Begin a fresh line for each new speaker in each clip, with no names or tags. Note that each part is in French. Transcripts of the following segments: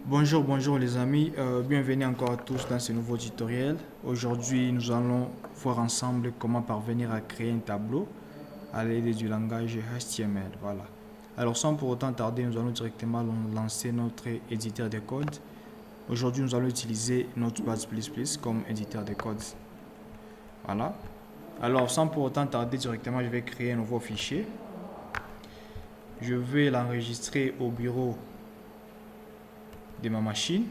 Bonjour les amis, bienvenue encore à tous dans ce nouveau tutoriel. Aujourd'hui, nous allons voir ensemble comment parvenir à créer un tableau à l'aide du langage HTML. Voilà. Alors sans pour autant tarder, nous allons directement lancer notre éditeur de code. Aujourd'hui, nous allons utiliser Notepad++ comme éditeur de code. Voilà. Alors sans pour autant tarder, directement, je vais créer un nouveau fichier. Je vais l'enregistrer au bureau de ma machine.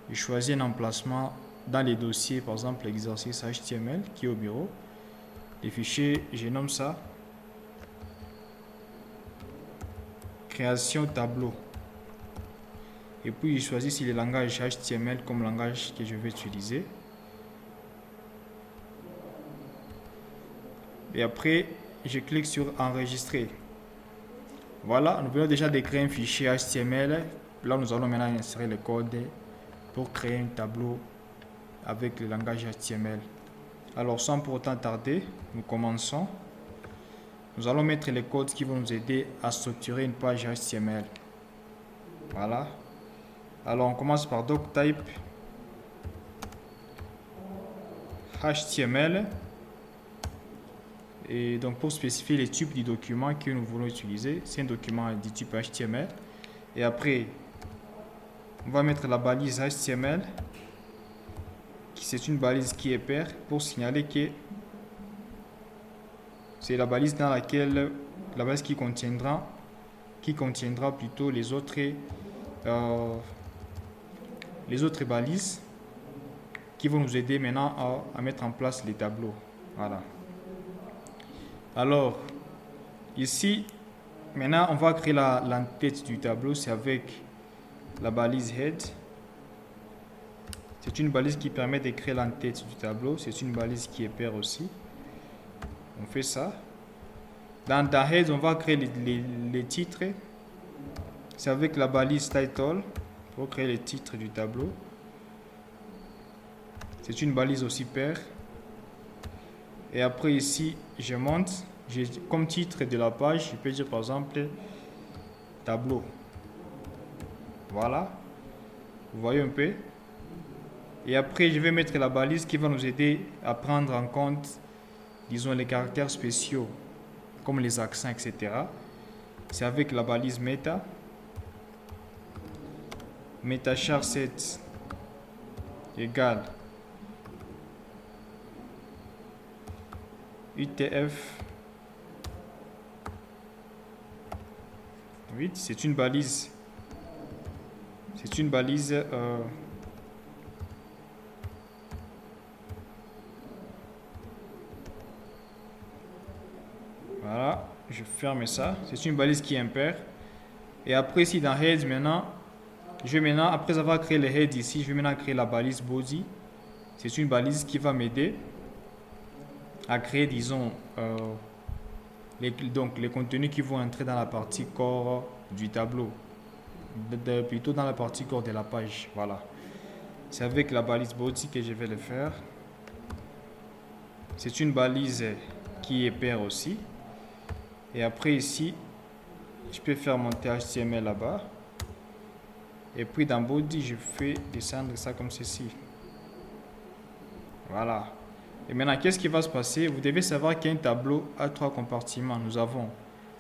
Je choisis un emplacement dans les dossiers, par exemple l'exercice HTML qui est au bureau. Les fichiers, je nomme ça création tableau. Et puis je choisis ici le langage HTML comme langage que je vais utiliser. Et après, je clique sur enregistrer. Voilà, nous venons déjà de créer un fichier HTML. Là, nous allons maintenant insérer le code pour créer un tableau avec le langage HTML. Alors, sans pour autant tarder, nous commençons. Nous allons mettre les codes qui vont nous aider à structurer une page HTML. Voilà. Alors, on commence par doctype HTML. Et donc, pour spécifier les types du document que nous voulons utiliser, c'est un document du type HTML. Et après, on va mettre la balise HTML, c'est une balise qui est paire pour signaler que c'est la balise dans laquelle la balise qui contiendra plutôt les autres balises qui vont nous aider maintenant à mettre en place les tableaux. Voilà. Alors, ici, maintenant, on va créer l'entête du tableau. C'est avec la balise head. C'est une balise qui permet de créer l'entête du tableau. C'est une balise qui est paire aussi. On fait ça. Dans head, on va créer les titres. C'est avec la balise title pour créer les titres du tableau. C'est une balise aussi paire. Et après ici, je monte. Comme titre de la page, je peux dire par exemple tableau. Voilà. Vous voyez un peu. Et après, je vais mettre la balise qui va nous aider à prendre en compte, disons, les caractères spéciaux, comme les accents, etc. C'est avec la balise meta. Meta_char7 égale UTF 8. C'est une balise. Voilà, je ferme ça. C'est une balise qui est impaire. Et après, ici dans head, maintenant, après avoir créé le head ici, je vais maintenant créer la balise body. C'est une balise qui va m'aider à créer, disons, les contenus qui vont entrer dans la partie corps du tableau. Plutôt dans la partie corps de la page. Voilà. C'est avec la balise body que je vais le faire. C'est une balise qui est paire aussi. Et après ici, je peux faire monter HTML là-bas. Et puis dans body, je fais descendre ça comme ceci. Voilà. Et maintenant, qu'est-ce qui va se passer? Vous devez savoir qu'un tableau a 3 compartiments. Nous avons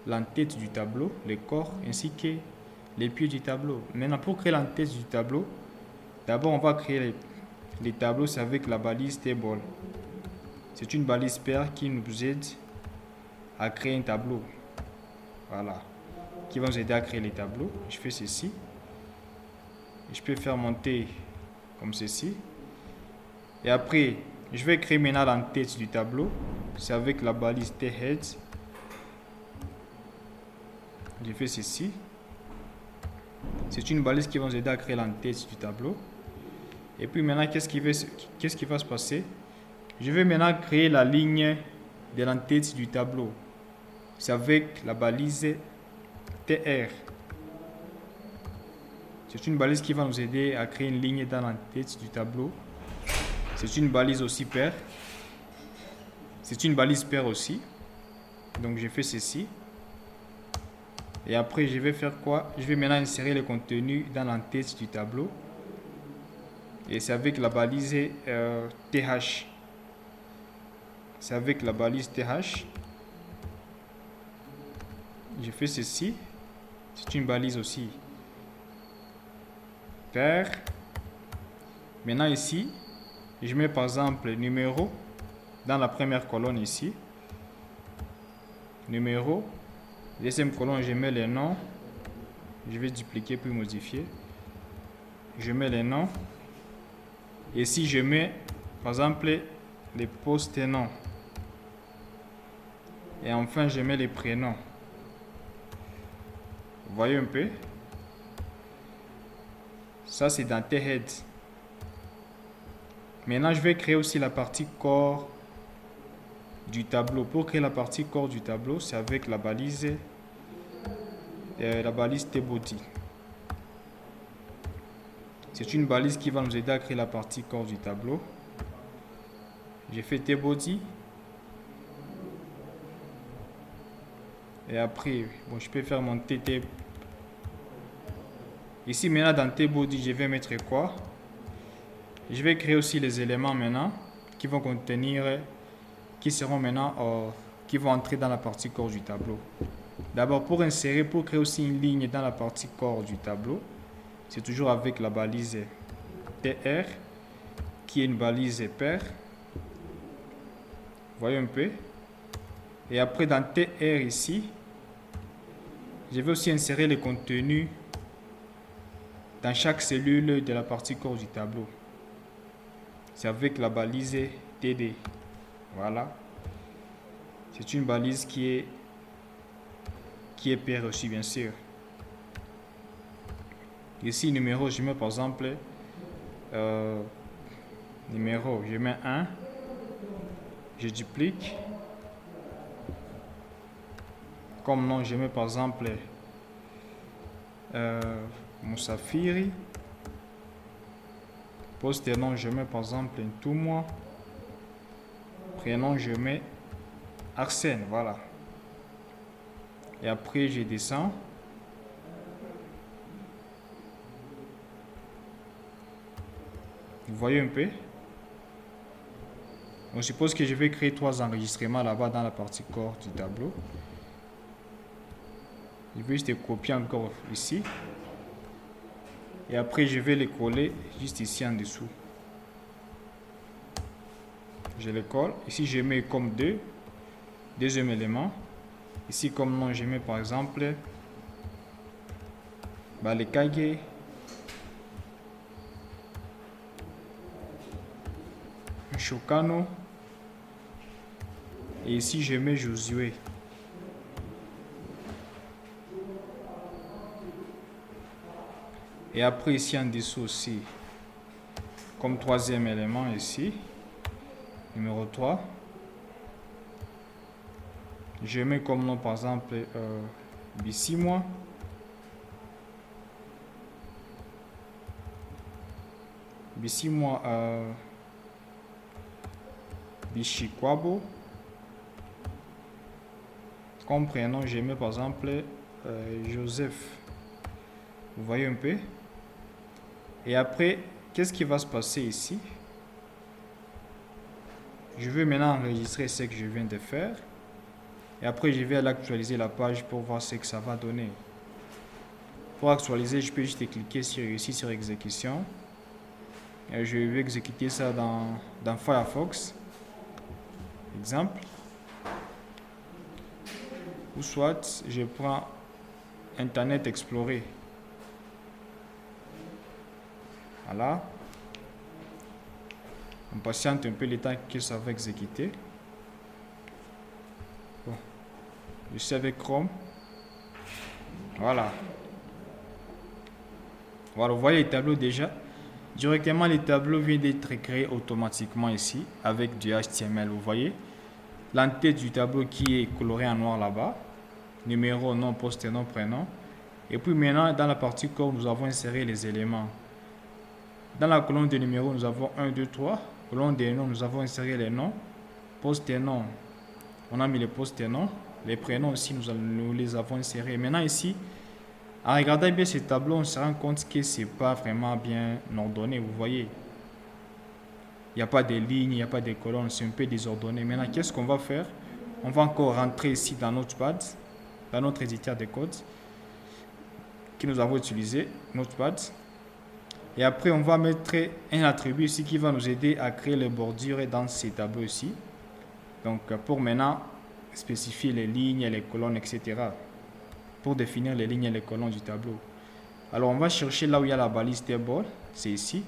l'entête du tableau, les corps, ainsi que les pieds du tableau. Maintenant, pour créer l'entête du tableau, d'abord, on va créer les tableaux. C'est avec la balise table. C'est une balise paire qui nous aide à créer un tableau. Voilà. Qui va nous aider à créer les tableaux. Je fais ceci. Je peux faire monter comme ceci. Et après, je vais créer maintenant l'entête du tableau. C'est avec la balise thead. Je fais ceci. C'est une balise qui va nous aider à créer l'entête du tableau. Et puis maintenant, qu'est-ce qui va se passer? Je vais maintenant créer la ligne de l'entête du tableau. C'est avec la balise TR. C'est une balise qui va nous aider à créer une ligne dans l'entête du tableau. C'est une balise aussi paire. C'est une balise paire aussi. Donc je fais ceci. Et après, je vais faire quoi? Je vais maintenant insérer le contenu dans l'entête du tableau. Et c'est avec la balise TH. C'est avec la balise TH. Je fais ceci. C'est une balise aussi. Pair. Maintenant ici, je mets par exemple numéro dans la première colonne ici. Numéro. Deuxième colonne, je mets les noms. Je vais dupliquer puis modifier. Je mets les noms. Et si je mets, par exemple, les post-noms. Et enfin, je mets les prénoms. Vous voyez un peu? Ça, c'est dans T-Head. Maintenant, je vais créer aussi la partie corps du tableau. Pour créer la partie corps du tableau, c'est avec la balise T-Body. C'est une balise qui va nous aider à créer la partie corps du tableau. J'ai fait T-Body. Et après, bon, je peux faire mon TT. Ici, maintenant, dans T-Body, je vais mettre quoi? Je vais créer aussi les éléments maintenant qui vont contenir, qui seront maintenant, qui vont entrer dans la partie corps du tableau. D'abord, pour créer aussi une ligne dans la partie corps du tableau, c'est toujours avec la balise TR, qui est une balise pair. Vous voyez un peu? Et après, dans TR ici, je vais aussi insérer les contenus dans chaque cellule de la partie corps du tableau. C'est avec la balise TD. Voilà. C'est une balise qui est pair aussi, bien sûr. Ici, numéro, je mets par exemple numéro, je mets 1. Je duplique. Comme nom, je mets par exemple Moussafiri. Post-nom, je mets par exemple Ntoumwa. Prénom, je mets Arsène. Voilà. Et après, je descends. Vous voyez un peu? On suppose que je vais créer 3 enregistrements là-bas dans la partie corps du tableau. Je vais juste les copier encore ici. Et après, je vais les coller juste ici en dessous. Je les colle. Ici, je mets comme deuxième élément. Ici, comme nom, je mets par exemple Balekage. Chokano. Et ici, je mets Josué. Et après, ici en dessous aussi, comme troisième élément ici, numéro 3. Je mets comme nom, par exemple, Bissimwa. Bissimwa Bishikwabo. Comme prénom, je mets par exemple Joseph. Vous voyez un peu? Et après, qu'est-ce qui va se passer ici? Je vais maintenant enregistrer ce que je viens de faire. Et après, je vais aller actualiser la page pour voir ce que ça va donner. Pour actualiser, je peux juste cliquer ici sur exécution. Et je vais exécuter ça dans Firefox. Exemple. Ou soit, je prends Internet Explorer. Voilà. On patiente un peu le temps que ça va exécuter. Bon. Je suis avec Chrome. Voilà. Voilà, vous voyez les tableaux déjà. Directement, les tableaux viennent d'être créés automatiquement ici avec du HTML. Vous voyez l'entête du tableau qui est colorée en noir là-bas. Numéro, nom, poste, nom, prénom. Et puis maintenant, dans la partie corps, nous avons inséré les éléments. Dans la colonne de numéros, nous avons 1, 2, 3. Colonne des noms, nous avons inséré les noms. Poste et nom, on a mis les postes et noms. Les prénoms aussi, nous les avons insérés. Maintenant ici, en regardant bien ce tableau, on se rend compte que c'est pas vraiment bien ordonné. Vous voyez, il n'y a pas de lignes, il n'y a pas de colonnes, c'est un peu désordonné. Maintenant, qu'est-ce qu'on va faire? On va encore rentrer ici dans Notepad, dans notre éditeur de code que nous avons utilisé, Notepad. Et après, on va mettre un attribut ici qui va nous aider à créer les bordures dans ces tableaux ici. Donc, pour maintenant spécifier les lignes, les colonnes, etc. Pour définir les lignes et les colonnes du tableau. Alors, on va chercher là où il y a la balise table, c'est ici.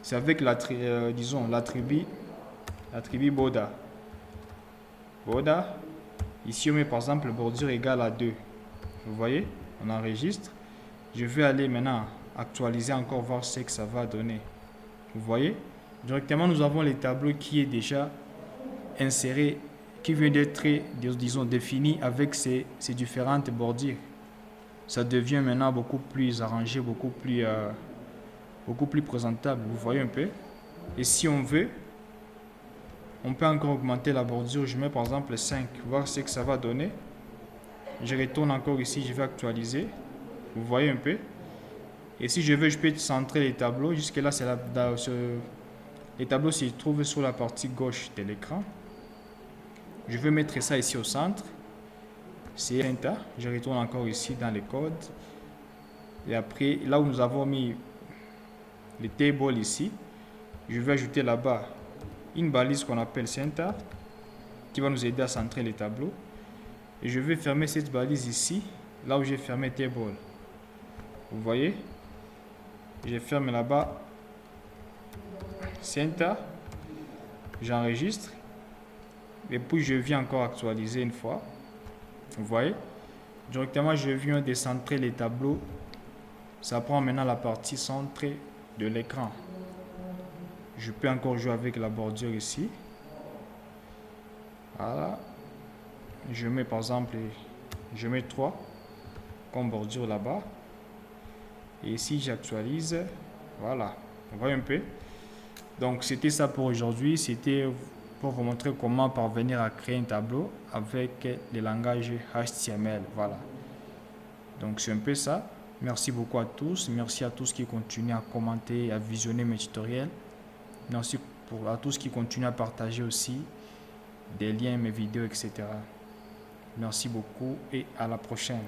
C'est avec l'attribut border. Border. Ici, on met par exemple bordure égale à 2. Vous voyez, on enregistre. Je vais aller maintenant actualiser encore, voir ce que ça va donner. Vous voyez, directement nous avons les tableaux qui est déjà inséré, qui vient d'être, disons, défini avec ces différentes bordures. Ça devient maintenant beaucoup plus arrangé, beaucoup plus présentable. Vous voyez un peu. Et si on veut, on peut encore augmenter la bordure. Je mets par exemple 5, voir ce que ça va donner. Je retourne encore ici, je vais actualiser. Vous voyez un peu. Et si je veux, je peux centrer les tableaux. Jusque là, les tableaux se trouvent sur la partie gauche de l'écran. Je vais mettre ça ici au centre. C'est Enter. Je retourne encore ici dans les codes. Et après, là où nous avons mis les tables ici, je vais ajouter là-bas une balise qu'on appelle Center, qui va nous aider à centrer les tableaux. Et je vais fermer cette balise ici, là où j'ai fermé table. Vous voyez? Je ferme là-bas Center. J'enregistre. Et puis je viens encore actualiser une fois. Vous voyez? Directement, je viens décentrer les tableaux. Ça prend maintenant la partie centrée de l'écran. Je peux encore jouer avec la bordure ici. Voilà. Je mets par exemple, je mets 3 comme bordure là-bas. Et ici, j'actualise. Voilà. Vous voyez un peu? Donc, c'était ça pour aujourd'hui. C'était pour vous montrer comment parvenir à créer un tableau avec le langage HTML. Voilà. Donc, c'est un peu ça. Merci beaucoup à tous. Merci à tous qui continuent à commenter, à visionner mes tutoriels. Merci à tous qui continuent à partager aussi des liens, mes vidéos, etc. Merci beaucoup et à la prochaine.